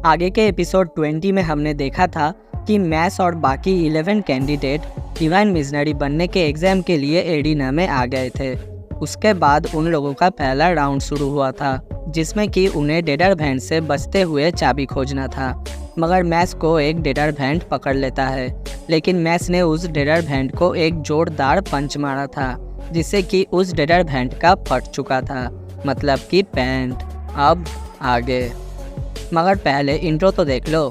आगे के एपिसोड 20 में हमने देखा था कि मैस और बाकी 11 कैंडिडेट डिवाइन मिशनरी बनने के एग्ज़ाम के लिए एडिना में आ गए थे। उसके बाद उन लोगों का पहला राउंड शुरू हुआ था, जिसमें कि उन्हें डेडर भैंट से बचते हुए चाबी खोजना था। मगर मैस को एक डेडर भैंट पकड़ लेता है, लेकिन मैस ने उस डेडर भैंट को एक जोरदार पंच मारा था, जिससे कि उस डेडर भैंट का फट चुका था, मतलब कि पैंट। अब आगे, मगर पहले इंट्रो तो देख लो।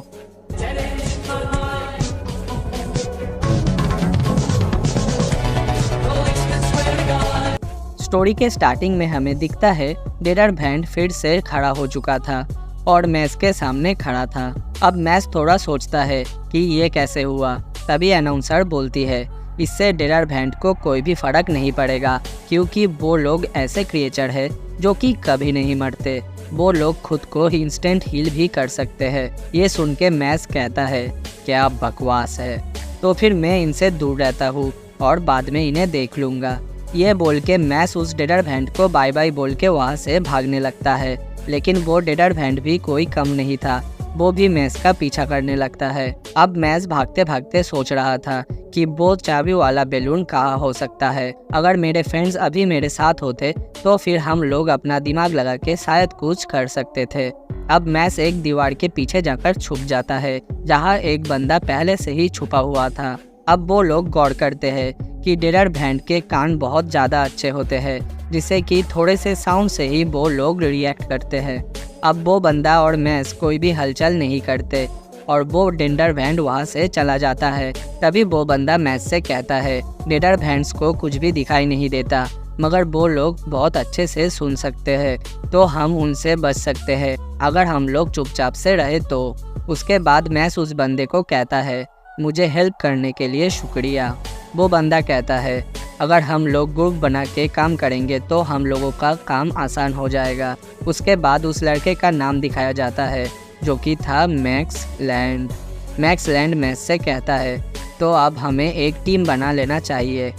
स्टोरी के स्टार्टिंग में हमें दिखता है डेडर भैंट फिर से खड़ा हो चुका था और मैस के सामने खड़ा था। अब मैस थोड़ा सोचता है कि ये कैसे हुआ। तभी अनाउंसर बोलती है, इससे डेडर भैंट को कोई भी फर्क नहीं पड़ेगा, क्योंकि वो लोग ऐसे क्रिएचर है जो कि कभी नहीं मरते। वो लोग खुद को इंस्टेंट हील भी कर सकते हैं। ये सुन के मैस कहता है, क्या बकवास है, तो फिर मैं इनसे दूर रहता हूँ और बाद में इन्हें देख लूँगा। ये बोल के मैस उस डेडर भैंट को बाय बाय बोल के वहाँ से भागने लगता है। लेकिन वो डेडर भैंट भी कोई कम नहीं था, वो भी मैस का पीछा करने लगता है। अब मैस भागते भागते सोच रहा था कि वो चाबी वाला बैलून कहाँ हो सकता है। अगर मेरे फ्रेंड्स अभी मेरे साथ होते तो फिर हम लोग अपना दिमाग लगा के शायद कुछ कर सकते थे। अब मैस एक दीवार के पीछे जाकर छुप जाता है, जहाँ एक बंदा पहले से ही छुपा हुआ था। अब वो लोग गौर करते हैं कि डेडर भैंट के कान बहुत ज़्यादा अच्छे होते हैं, जिससे कि थोड़े से साउंड से ही वो लोग रिएक्ट करते हैं। अब वो बंदा और मैस कोई भी हलचल नहीं करते और वो डेडर भैंट वहाँ से चला जाता है। तभी वो बंदा मैस से कहता है, डेडर भैंट्स को कुछ भी दिखाई नहीं देता, मगर वो लोग बहुत अच्छे से सुन सकते हैं, तो हम उनसे बच सकते हैं अगर हम लोग चुपचाप से रहे तो। उसके बाद मैस उस बंदे को कहता है, मुझे हेल्प करने के लिए शुक्रिया। वो बंदा कहता है, अगर हम लोग ग्रुप बना के काम करेंगे तो हम लोगों का काम आसान हो जाएगा। उसके बाद उस लड़के का नाम दिखाया जाता है, जो कि था max land. Max land mass से कहता है, तो अब हमें एक टीम बना लेना चाहिए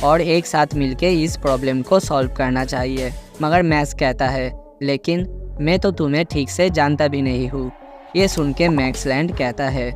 और एक साथ मिलके इस प्रॉब्लम को सॉल्व करना चाहिए। मगर मैक्स कहता है, लेकिन मैं तो तुम्हें ठीक से जानता भी नहीं हूँ। ये सुन के मैक्स लैंड कहता है,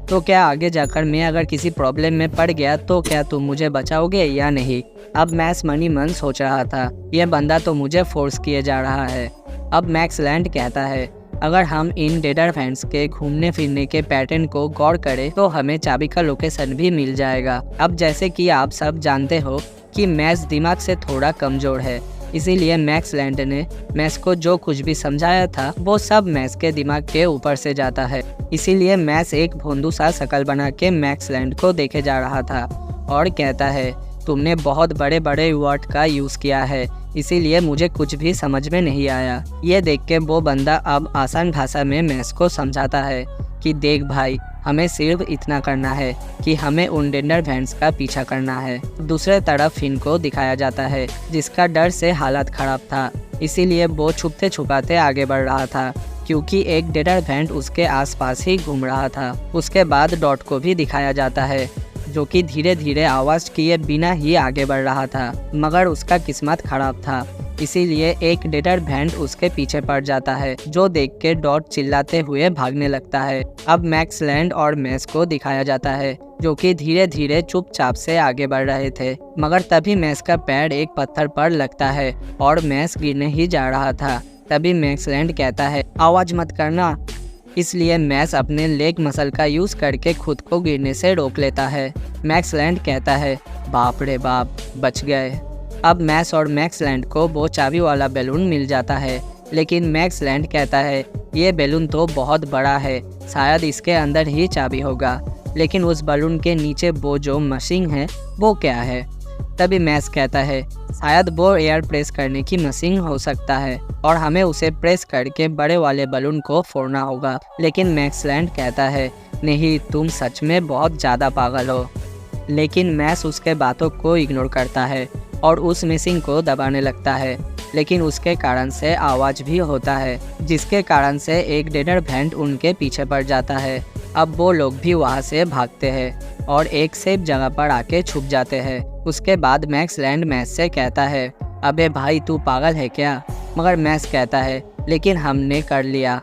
तो क्या आगे जाकर मैं अगर किसी प्रॉब्लम में पड़ गया तो क्या तुम मुझे बचाओगे या नहीं। अब मैक्स मनी मन सोच रहा था, यह बंदा तो मुझे फोर्स किए जा रहा है। अब मैक्स लैंड कहता है, अगर हम इन डेडर भैंट्स के घूमने फिरने के पैटर्न को गौर करें तो हमें चाबी का लोकेशन भी मिल जाएगा। अब जैसे कि आप सब जानते हो कि मैक्स दिमाग से थोड़ा कमज़ोर है, इसीलिए मैक्स लैंड ने मैक्स को जो कुछ भी समझाया था वो सब मैक्स के दिमाग के ऊपर से जाता है। इसीलिए मैक्स एक भोंदू सा शकल बना के मैक्स लैंड को देखे जा रहा था और कहता है, तुमने बहुत बड़े बड़े वर्ड का यूज़ किया है, इसीलिए मुझे कुछ भी समझ में नहीं आया। ये देख के वो बंदा अब आसान भाषा में मैक्स को समझाता है कि देख भाई, हमें सिर्फ इतना करना है कि हमें उन डेडर भैंट्स का पीछा करना है। दूसरे तरफ फिन को दिखाया जाता है, जिसका डर से हालत खराब था, इसीलिए वो छुपते छुपाते आगे बढ़ रहा था, क्योंकि एक डेडर भैंट उसके आसपास ही घूम रहा था। उसके बाद डॉट को भी दिखाया जाता है, जो कि धीरे धीरे आवाज़ किए बिना ही आगे बढ़ रहा था, मगर उसका किस्मत खराब था, इसीलिए एक डेडर भैंट उसके पीछे पड़ जाता है, जो देख के डॉट चिल्लाते हुए भागने लगता है। अब मैक्स लैंड और मैस को दिखाया जाता है, जो कि धीरे धीरे चुपचाप से आगे बढ़ रहे थे, मगर तभी मैस का पैर एक पत्थर पर लगता है और मैस गिरने ही जा रहा था। तभी मैक्स लैंड कहता है, आवाज़ मत करना। इसलिए मैस अपने लेग मसल का यूज़ करके खुद को गिरने से रोक लेता है। मैक्स लैंड कहता है, बाप रे बाप, बच गए। अब मैस और मैक्स लैंड को वो चाबी वाला बैलून मिल जाता है, लेकिन मैक्स लैंड कहता है, ये बैलून तो बहुत बड़ा है, शायद इसके अंदर ही चाबी होगा, लेकिन उस बैलून के नीचे वो जो मशीन है वो क्या है। तभी मैक्स कहता है, शायद वो एयर प्रेस करने की मशीन हो सकता है और हमें उसे प्रेस करके बड़े वाले बैलून को फोड़ना होगा। लेकिन मैक्स लैंड कहता है, नहीं, तुम सच में बहुत ज़्यादा पागल हो। लेकिन मैक्स उसके बातों को इग्नोर करता है और उस मशीन को दबाने लगता है, लेकिन उसके कारण से आवाज़ भी होता है, जिसके कारण से एक डेडर भैंट उनके पीछे पड़ जाता है। अब वो लोग भी वहाँ से भागते हैं और एक सेफ जगह पर आके छुप जाते हैं। उसके बाद मैक्स लैंड मैस से कहता है, अबे भाई, तू पागल है क्या। मगर मैस कहता है, लेकिन हमने कर लिया।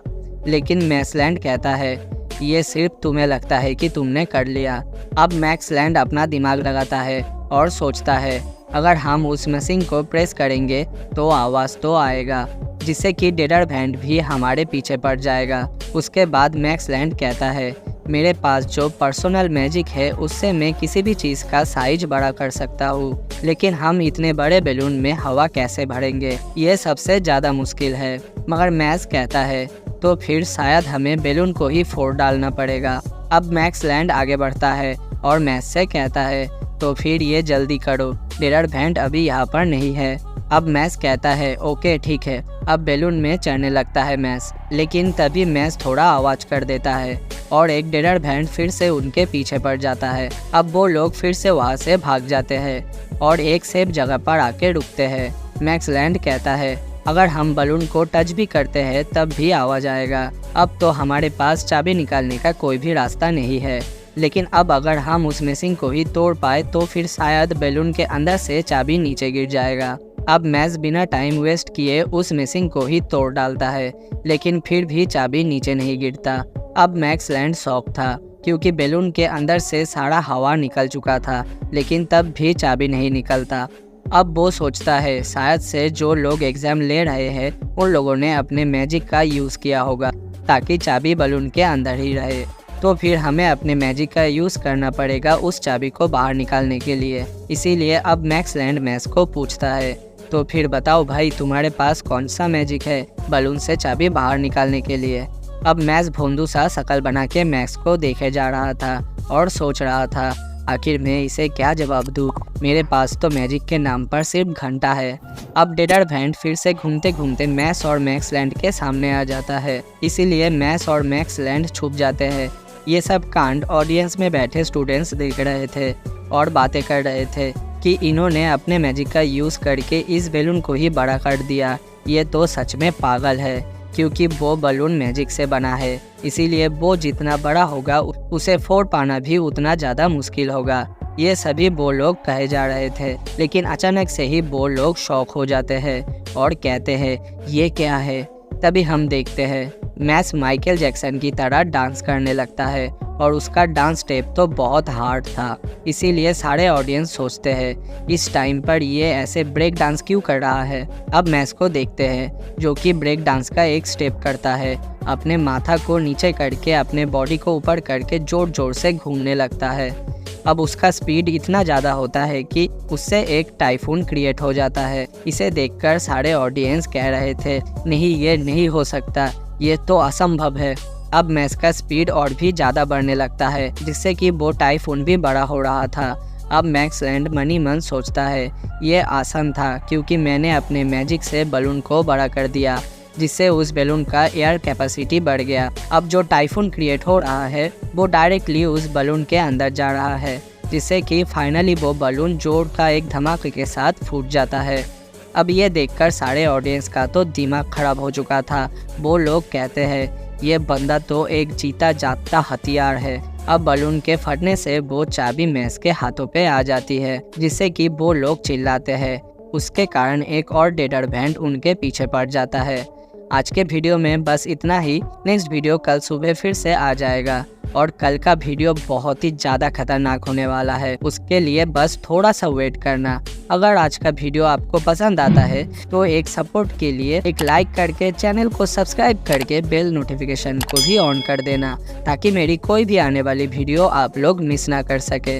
लेकिन मैक्सलैंड कहता है ये सिर्फ तुम्हें लगता है कि तुमने कर लिया। अब मैक्सलैंड अपना दिमाग लगाता है और सोचता है अगर हम उस मशीन को प्रेस करेंगे तो आवाज़ तो आएगा, जिससे कि डेडरभैंड भी हमारे पीछे पड़ जाएगा। उसके बाद मैक्सलैंड कहता है मेरे पास जो पर्सनल मैजिक है उससे मैं किसी भी चीज़ का साइज बड़ा कर सकता हूँ, लेकिन हम इतने बड़े बैलून में हवा कैसे भरेंगे, ये सबसे ज़्यादा मुश्किल है। मगर मैक्स कहता है तो फिर शायद हमें बैलून को ही फोड़ डालना पड़ेगा। अब मैक्सलैंड आगे बढ़ता है और मैक्स से कहता है तो फिर ये जल्दी करो, डेडरभैंड अभी यहाँ पर नहीं है। अब मैक्स कहता है ओके ठीक है। अब बैलून में चढ़ने लगता है मैक्स, लेकिन तभी मैक्स थोड़ा आवाज़ कर देता है और एक डेडरभैंड फिर से उनके पीछे पड़ जाता है। अब वो लोग फिर से वहाँ से भाग जाते हैं और एक सेफ जगह पर आके रुकते हैं। मैक्सलैंड कहता है अगर हम बलून को टच भी करते हैं तब भी आवाज़ आएगा। अब तो हमारे पास चाबी निकालने का कोई भी रास्ता नहीं है, लेकिन अब अगर हम उस मशीन को ही तोड़ पाए तो फिर शायद बैलून के अंदर से चाबी नीचे गिर जाएगा। अब मैक्स बिना टाइम वेस्ट किए उस मशीन को ही तोड़ डालता है, लेकिन फिर भी चाबी नीचे नहीं गिरता। अब मैक्सलैंड शॉक था क्योंकि बैलून के अंदर से सारा हवा निकल चुका था, लेकिन तब भी चाबी नहीं निकलता। अब वो सोचता है शायद से जो लोग एग्ज़ाम ले रहे हैं उन लोगों ने अपने मैजिक का यूज़ किया होगा ताकि चाबी बैलून के अंदर ही रहे, तो फिर हमें अपने मैजिक का यूज़ करना पड़ेगा उस चाबी को बाहर निकालने के लिए। इसीलिए अब मैक्सलैंड मैक्स को पूछता है तो फिर बताओ भाई तुम्हारे पास कौन सा मैजिक है बैलून से चाबी बाहर निकालने के लिए। अब मैक्स भोंदू सा शकल बना के मैक्स को देखे जा रहा था और सोच रहा था आखिर मैं इसे क्या जवाब दूँ, मेरे पास तो मैजिक के नाम पर सिर्फ घंटा है। अब डेडरभैंड फिर से घूमते घूमते मैक्स और मैक्सलैंड के सामने आ जाता है, इसीलिए मैक्स और मैक्सलैंड छुप जाते हैं। ये सब कांड ऑडियंस में बैठे स्टूडेंट्स देख रहे थे और बातें कर रहे थे कि इन्होंने अपने मैजिक का यूज़ करके इस बैलून को ही बड़ा कर दिया। ये तो सच में पागल है, क्योंकि वो बैलून मैजिक से बना है, इसीलिए वो जितना बड़ा होगा उसे फोड़ पाना भी उतना ज़्यादा मुश्किल होगा। ये सभी वो लोग कहे जा रहे थे, लेकिन अचानक से ही वो लोग शॉक हो जाते हैं और कहते हैं ये क्या है। तभी हम देखते हैं मैक्स माइकल जैक्सन की तरह डांस करने लगता है और उसका डांस स्टेप तो बहुत हार्ड था, इसीलिए सारे ऑडियंस सोचते हैं इस टाइम पर ये ऐसे ब्रेक डांस क्यों कर रहा है। अब मैक्स को देखते हैं जो कि ब्रेक डांस का एक स्टेप करता है, अपने माथा को नीचे करके अपने बॉडी को ऊपर करके जोर जोर से घूमने लगता है। अब उसका स्पीड इतना ज़्यादा होता है कि उससे एक टाइफून क्रिएट हो जाता है। इसे देखकर सारे ऑडियंस कह रहे थे नहीं ये नहीं हो सकता, ये तो असंभव है। अब मैक्स का स्पीड और भी ज़्यादा बढ़ने लगता है, जिससे कि वो टाइफून भी बड़ा हो रहा था। अब मैक्सलैंड मनी मन सोचता है ये आसान था क्योंकि मैंने अपने मैजिक से बलून को बड़ा कर दिया, जिससे उस बैलून का एयर कैपेसिटी बढ़ गया। अब जो टाइफून क्रिएट हो रहा है वो डायरेक्टली उस बलून के अंदर जा रहा है, जिससे कि फाइनली वो बलून जोर का एक धमाके के साथ फूट जाता है। अब ये देखकर सारे ऑडियंस का तो दिमाग खराब हो चुका था। वो लोग कहते हैं ये बंदा तो एक जीता जागता हथियार है। अब बलून के फटने से वो चाबी मैक्स के हाथों पे आ जाती है, जिससे कि वो लोग चिल्लाते हैं। उसके कारण एक और डेडरभैंड उनके पीछे पड़ जाता है। आज के वीडियो में बस इतना ही। नेक्स्ट वीडियो कल सुबह फिर से आ जाएगा और कल का वीडियो बहुत ही ज़्यादा खतरनाक होने वाला है, उसके लिए बस थोड़ा सा वेट करना। अगर आज का वीडियो आपको पसंद आता है तो एक सपोर्ट के लिए एक लाइक करके चैनल को सब्सक्राइब करके बेल नोटिफिकेशन को भी ऑन कर देना, ताकि मेरी कोई भी आने वाली वीडियो आप लोग मिस ना कर सके।